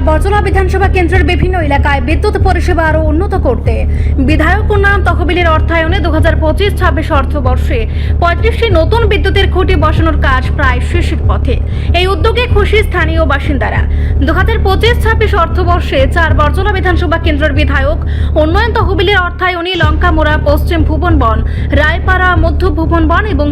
বরজলা বিধানসভা কেন্দ্রের বিভিন্ন এলাকায় বিদ্যুৎ পরিষেবা আরও উন্নত করতে বিধায়ক উন্নয়ন তহবিলের অর্থায়নে 2025-26 অর্থবর্ষে 35টি নতুন বিদ্যুতের খুঁটি বসানোর কাজ প্রায় শেষের পথে। এই উদ্যোগে খুশি স্থানীয় বাসিন্দারা। 2025-26 অর্থবর্ষে 4 বরজলা বিধানসভা কেন্দ্রের বিধায়ক উন্নয়ন তহবিলের অর্থায়নে লঙ্কামোড়া, পশ্চিম ভুবনবন, রায়পাড়া, মধ্য ভুবনবন এবং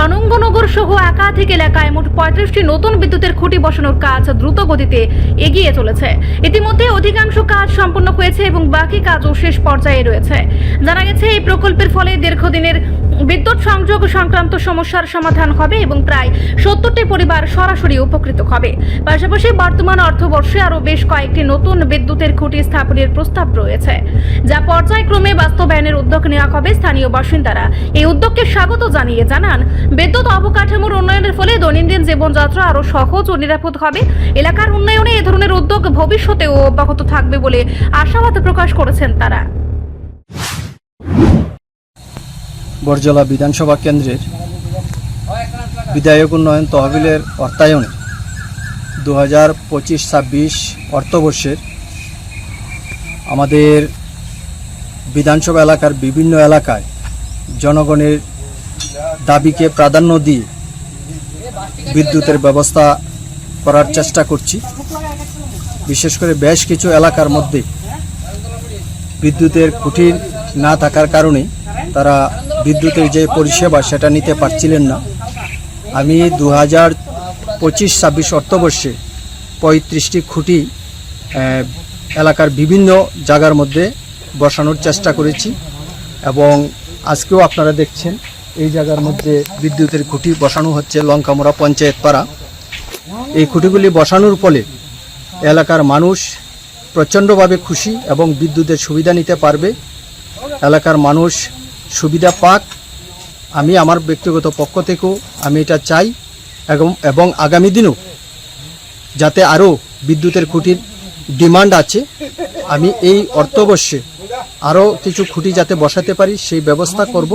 অনঙ্গনগর সহ একাধিক এলাকায় মোট 35টি নতুন বিদ্যুতের খুঁটি বসানোর কাজ দ্রুত গতিতে এগিয়ে চলেছে। ইতিমধ্যে অধিকাংশ কাজ সম্পন্ন হয়েছে এবং বাকি কাজও শেষ পর্যায়ে রয়েছে। জানা গেছে, এই প্রকল্পের ফলে দীর্ঘদিনের বিদ্যুৎ সংযোগ সংক্রান্ত সমস্যার সমাধান হবে এবং প্রায় 70টি পরিবার সরাসরি উপকৃত হবে। পাশাপাশি বর্তমান অর্থবর্ষে আরও বেশ কয়েকটি নতুন বিদ্যুতের খুঁটি স্থাপনের প্রস্তাব রয়েছে, যা পর্যায়ক্রমে বাস্তবায়নের উদ্যোগ নেওয়া হবে। স্থানীয় বাসিন্দারা এই উদ্যোগকে স্বাগত জানিয়ে জানান, বিদ্যুৎ অবকাঠামোর উন্নয়নের ফলে দৈনন্দিন জীবনযাত্রা আরও সহজ ও নিরাপদ হবে। এলাকার উন্নয়নে এ ধরনের উদ্যোগ ভবিষ্যতেও অব্যাহত থাকবে বলে আশাবাদ প্রকাশ করেছেন তারা। বরজলা বিধানসভা কেন্দ্রের বিধায়ক উন্নয়ন তহবিলের অর্থায়নে 2025-26 অর্থবর্ষের আমাদের বিধানসভা এলাকার বিভিন্ন এলাকায় জনগণের দাবিকে প্রাধান্য দিয়ে বিদ্যুতের ব্যবস্থা করার চেষ্টা করছি। বিশেষ করে বেশ কিছু এলাকার মধ্যে বিদ্যুতের খুঁটি না থাকার কারণে তারা বিদ্যুতের যে পরিষেবা সেটা নিতে পারছিলেন না। আমি 2025-26 অর্থবর্ষে 35টি খুঁটি এলাকার বিভিন্ন জায়গার মধ্যে বসানোর চেষ্টা করেছি এবং আজকেও আপনারা দেখছেন এই জায়গার মধ্যে বিদ্যুতের খুঁটি বসানো হচ্ছে লঙ্কামোড়া পঞ্চায়েত পাড়া। এই খুঁটিগুলি বসানোর ফলে এলাকার মানুষ প্রচণ্ডভাবে খুশি এবং বিদ্যুতের সুবিধা নিতে পারবে। এলাকার মানুষ সুবিধা পাক, আমি আমার ব্যক্তিগত পক্ষ থেকেও আমি এটা চাই এবং আগামী দিনেও যাতে আরও বিদ্যুতের খুঁটির ডিমান্ড আছে, আমি এই অর্থবর্ষে আরও কিছু খুঁটি যাতে বসাতে পারি সেই ব্যবস্থা করব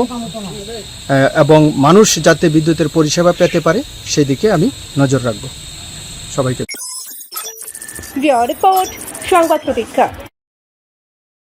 এবং মানুষ যাতে বিদ্যুতের পরিষেবা পেতে পারে সেই দিকে আমি নজর রাখব। সবাইকে রিপোর্ট সংবাদ প্রতীক্ষা।